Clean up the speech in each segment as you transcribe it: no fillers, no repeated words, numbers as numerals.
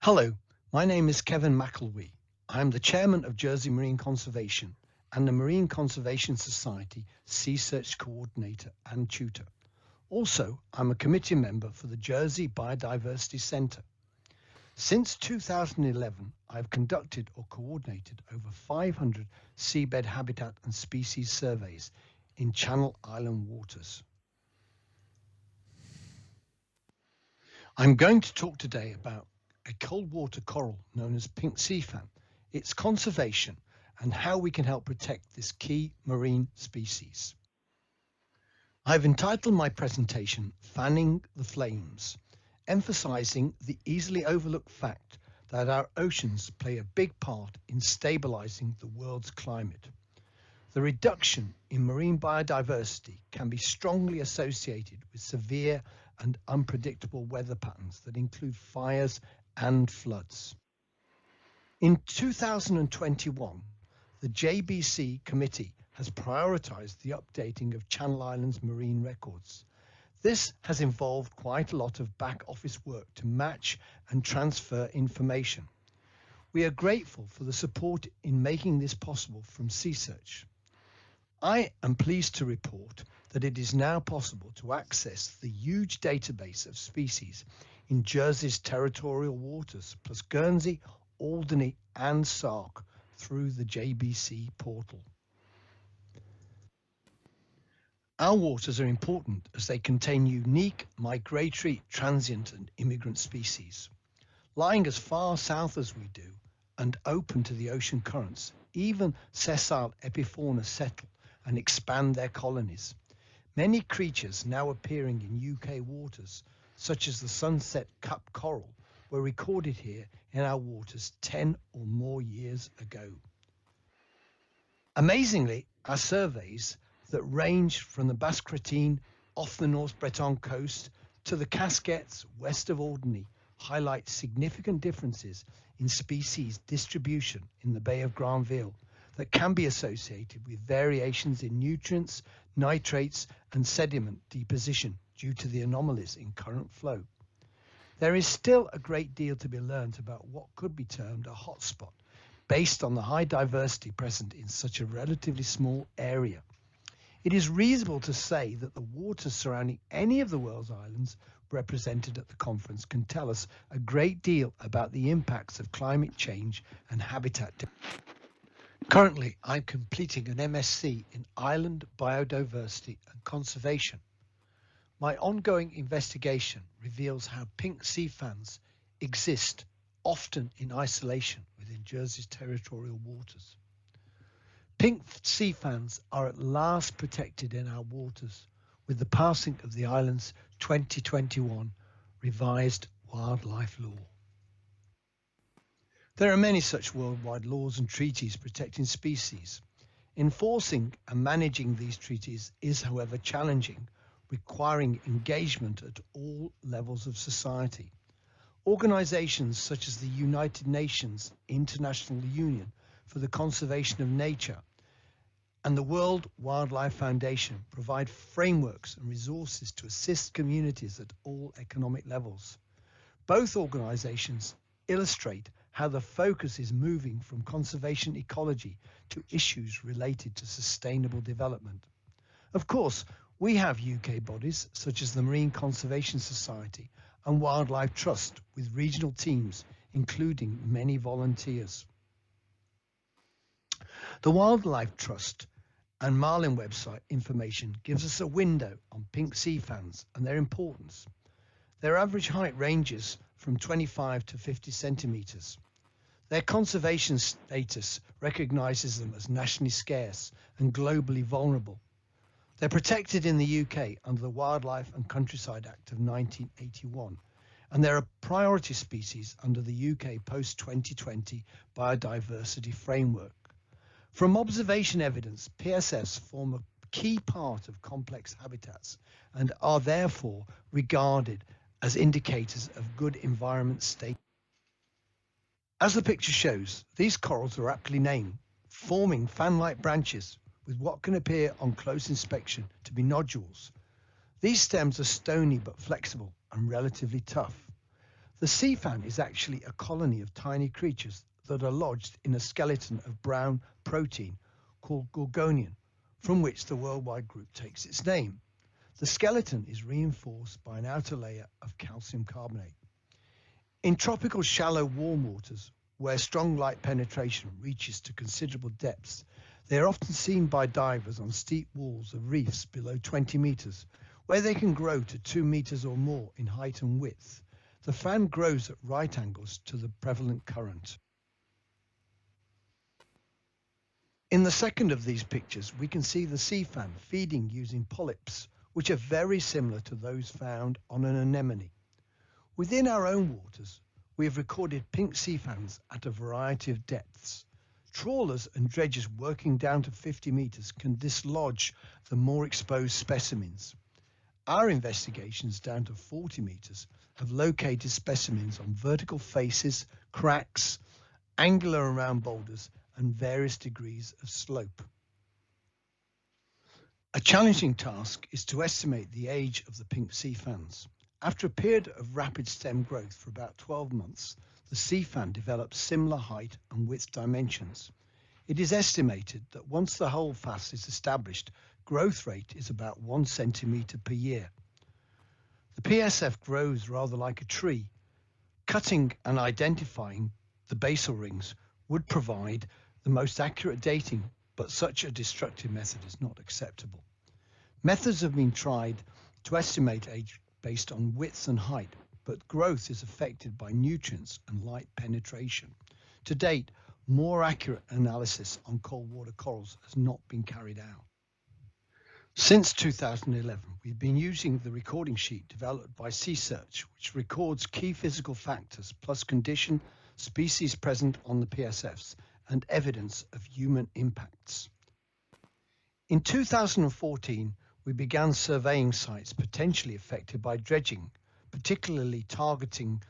Hello, my name is Kevin McIlwee. I am the chairman of Jersey Marine Conservation and the Marine Conservation Society Sea Search Coordinator and Tutor. Also, I'm a committee member for the Jersey Biodiversity Centre. Since 2011, I've conducted or coordinated over 500 seabed habitat and species surveys in Channel Island waters. I'm going to talk today about a cold water coral known as pink sea fan, its conservation, and how we can help protect this key marine species. I've entitled my presentation Fanning the Flames, emphasizing the easily overlooked fact that our oceans play a big part in stabilizing the world's climate. The reduction in marine biodiversity can be strongly associated with severe and unpredictable weather patterns that include fires and floods. In 2021, the JBC committee has prioritized the updating of Channel Islands marine records. This has involved quite a lot of back office work to match and transfer information. We are grateful for the support in making this possible from Sea Search. I am pleased to report that it is now possible to access the huge database of species in Jersey's territorial waters, plus Guernsey, Alderney and Sark through the JBC portal. Our waters are important as they contain unique migratory, transient and immigrant species. Lying as far south as we do and open to the ocean currents, even sessile epifauna settle and expand their colonies. Many creatures now appearing in UK waters, such as the sunset cup coral, were recorded here in our waters 10 or more years ago. Amazingly, our surveys that range from the Basse-Cretine off the North Breton coast to the Casquettes west of Alderney highlight significant differences in species distribution in the Bay of Granville that can be associated with variations in nutrients, nitrates and sediment deposition due to the anomalies in current flow. There is still a great deal to be learned about what could be termed a hotspot based on the high diversity present in such a relatively small area. It is reasonable to say that the waters surrounding any of the world's islands represented at the conference can tell us a great deal about the impacts of climate change and habitat. Currently, I'm completing an MSc in Island Biodiversity and Conservation. My ongoing investigation reveals how pink sea fans exist, often in isolation within Jersey's territorial waters. Pink sea fans are at last protected in our waters with the passing of the island's 2021 revised wildlife law. There are many such worldwide laws and treaties protecting species. Enforcing and managing these treaties is, however, challenging, requiring engagement at all levels of society. Organizations such as the United Nations International Union for the Conservation of Nature and the World Wildlife Foundation provide frameworks and resources to assist communities at all economic levels. Both organizations illustrate how the focus is moving from conservation ecology to issues related to sustainable development. Of course, we have UK bodies such as the Marine Conservation Society and Wildlife Trust with regional teams, including many volunteers. The Wildlife Trust and Marlin website information gives us a window on pink sea fans and their importance. Their average height ranges from 25 to 50 centimetres. Their conservation status recognises them as nationally scarce and globally vulnerable. They're protected in the UK under the Wildlife and Countryside Act of 1981, and they're a priority species under the UK post-2020 biodiversity framework. From observation evidence, PSFs form a key part of complex habitats and are therefore regarded as indicators of good environment state. As the picture shows, these corals are aptly named, forming fan-like branches with what can appear on close inspection to be nodules. These stems are stony but flexible and relatively tough. The sea fan is actually a colony of tiny creatures that are lodged in a skeleton of brown protein called gorgonian, from which the worldwide group takes its name. The skeleton is reinforced by an outer layer of calcium carbonate. In tropical shallow warm waters, where strong light penetration reaches to considerable depths, they are often seen by divers on steep walls of reefs below 20 meters, where they can grow to 2 meters or more in height and width. The fan grows at right angles to the prevalent current. In the second of these pictures, we can see the sea fan feeding using polyps, which are very similar to those found on an anemone. Within our own waters, we have recorded pink sea fans at a variety of depths. Trawlers and dredgers working down to 50 meters can dislodge the more exposed specimens. Our investigations down to 40 meters have located specimens on vertical faces, cracks, angular and round boulders, and various degrees of slope. A challenging task is to estimate the age of the pink sea fans. After a period of rapid stem growth for about 12 months, the sea fan develops similar height and width dimensions. It is estimated that once the holdfast is established, growth rate is about 1 centimeter per year. The PSF grows rather like a tree. Cutting and identifying the basal rings would provide the most accurate dating, but such a destructive method is not acceptable. Methods have been tried to estimate age based on width and height, but growth is affected by nutrients and light penetration. To date, more accurate analysis on cold water corals has not been carried out. Since 2011, we've been using the recording sheet developed by SeaSearch, which records key physical factors plus condition, species present on the PSFs, and evidence of human impacts. In 2014, we began surveying sites potentially affected by dredging, particularly targeting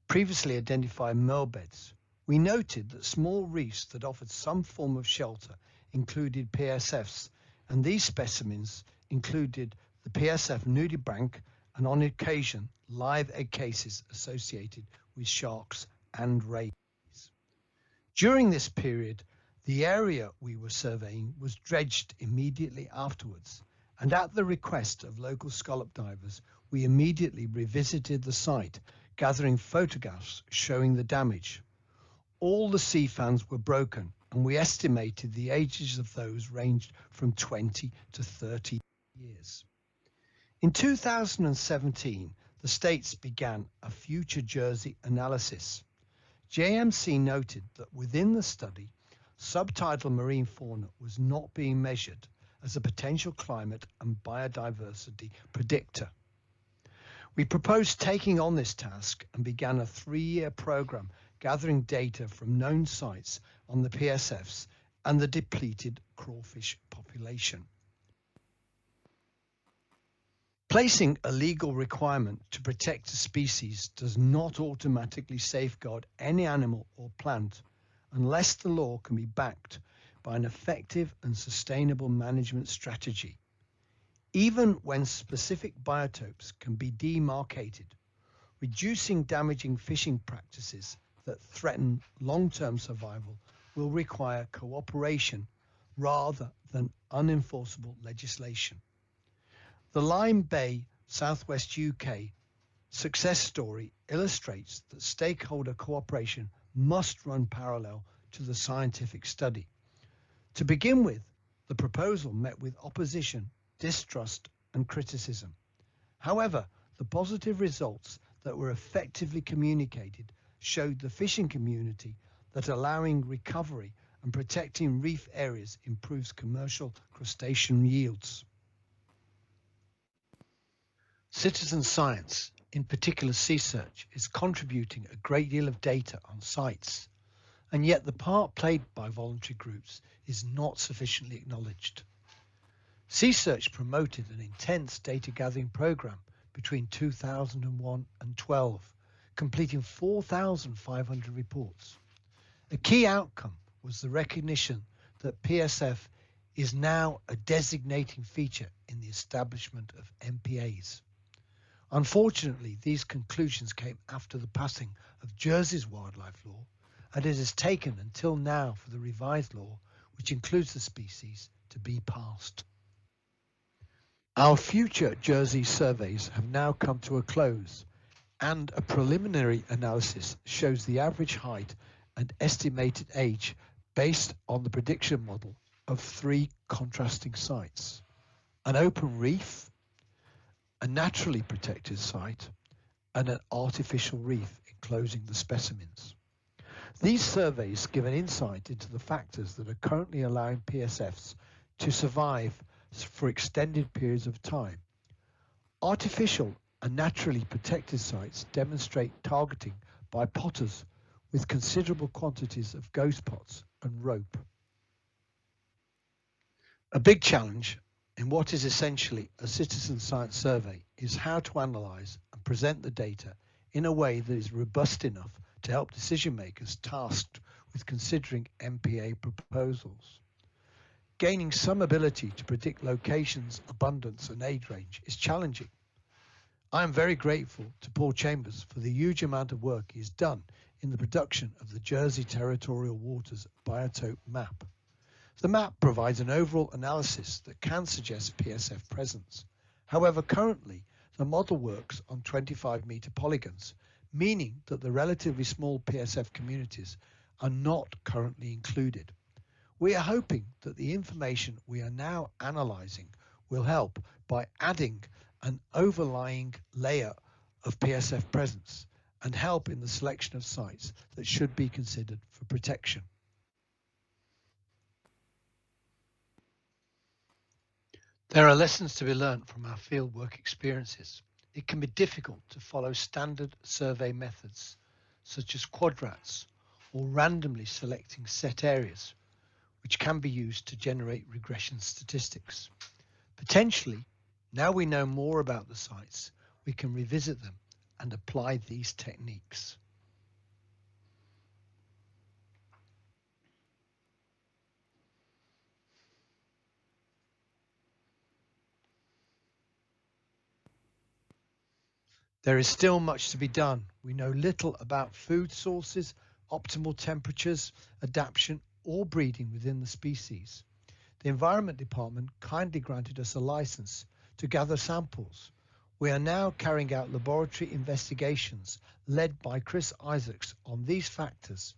previously identified mearl beds. We noted that small reefs that offered some form of shelter included PSFs, and these specimens included the PSF nudibranch and on occasion live egg cases associated with sharks and rays. During this period, the area we were surveying was dredged immediately afterwards, and at the request of local scallop divers, we immediately revisited the site, gathering photographs showing the damage. All the sea fans were broken, and we estimated the ages of those ranged from 20 to 30 years. In 2017, the states began a future Jersey analysis. JMC noted that within the study, subtidal marine fauna was not being measured as a potential climate and biodiversity predictor. We proposed taking on this task and began a 3-year program gathering data from known sites on the PSFs and the depleted crawfish population. Placing a legal requirement to protect a species does not automatically safeguard any animal or plant unless the law can be backed by an effective and sustainable management strategy. Even when specific biotopes can be demarcated, reducing damaging fishing practices that threaten long-term survival will require cooperation rather than unenforceable legislation. The Lyme Bay, Southwest UK success story illustrates that stakeholder cooperation must run parallel to the scientific study. To begin with, the proposal met with opposition, distrust, and criticism. However, the positive results that were effectively communicated showed the fishing community that allowing recovery and protecting reef areas improves commercial crustacean yields. Citizen science, in particular SeaSearch, is contributing a great deal of data on sites, and yet the part played by voluntary groups is not sufficiently acknowledged. SeaSearch promoted an intense data gathering program between 2001 and 12, completing 4,500 reports. A key outcome was the recognition that PSF is now a designating feature in the establishment of MPAs. Unfortunately, these conclusions came after the passing of Jersey's wildlife law, and it has taken until now for the revised law, which includes the species, to be passed. Our future Jersey surveys have now come to a close, and a preliminary analysis shows the average height and estimated age based on the prediction model of 3 contrasting sites: an open reef, a naturally protected site, and an artificial reef enclosing the specimens. These surveys give an insight into the factors that are currently allowing PSFs to survive for extended periods of time. Artificial and naturally protected sites demonstrate targeting by potters with considerable quantities of ghost pots and rope. A big challenge in what is essentially a citizen science survey is how to analyse and present the data in a way that is robust enough to help decision makers tasked with considering MPA proposals. Gaining some ability to predict locations, abundance and age range is challenging. I am very grateful to Paul Chambers for the huge amount of work he has done in the production of the Jersey Territorial Waters Biotope map. The map provides an overall analysis that can suggest PSF presence. However, currently, the model works on 25-metre polygons, meaning that the relatively small PSF communities are not currently included. We are hoping that the information we are now analysing will help by adding an overlying layer of PSF presence and help in the selection of sites that should be considered for protection. There are lessons to be learned from our fieldwork experiences. It can be difficult to follow standard survey methods, such as quadrats or randomly selecting set areas, which can be used to generate regression statistics. Potentially, now we know more about the sites, we can revisit them and apply these techniques. There is still much to be done. We know little about food sources, optimal temperatures, adaptation, or breeding within the species. The Environment Department kindly granted us a license to gather samples. We are now carrying out laboratory investigations led by Chris Isaacs on these factors,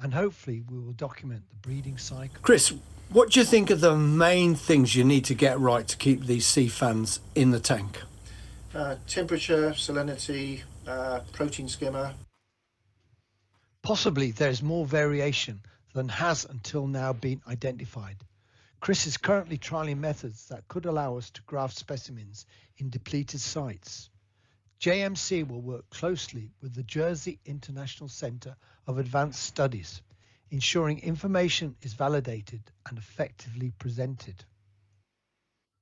and hopefully we will document the breeding cycle. Chris, what do you think are the main things you need to get right to keep these sea fans in the tank? Temperature, salinity, protein skimmer. Possibly there is more variation than has until now been identified. Chris is currently trialling methods that could allow us to graft specimens in depleted sites. JMC will work closely with the Jersey International Centre of Advanced Studies, ensuring information is validated and effectively presented.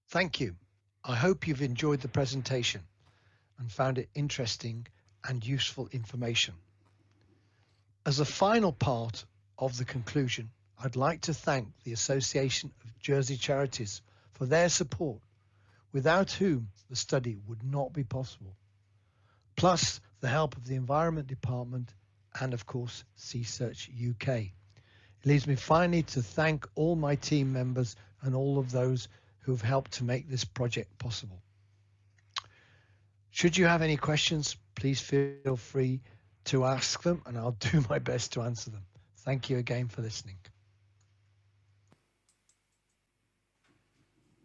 Thank you. I hope you've enjoyed the presentation and found it interesting and useful information. As a final part of the conclusion, I'd like to thank the Association of Jersey Charities for their support, without whom the study would not be possible, plus the help of the Environment Department and of course Sea Search UK. It leaves me finally to thank all my team members and all of those who have helped to make this project possible. Should you have any questions, please feel free to ask them and I'll do my best to answer them. Thank you again for listening.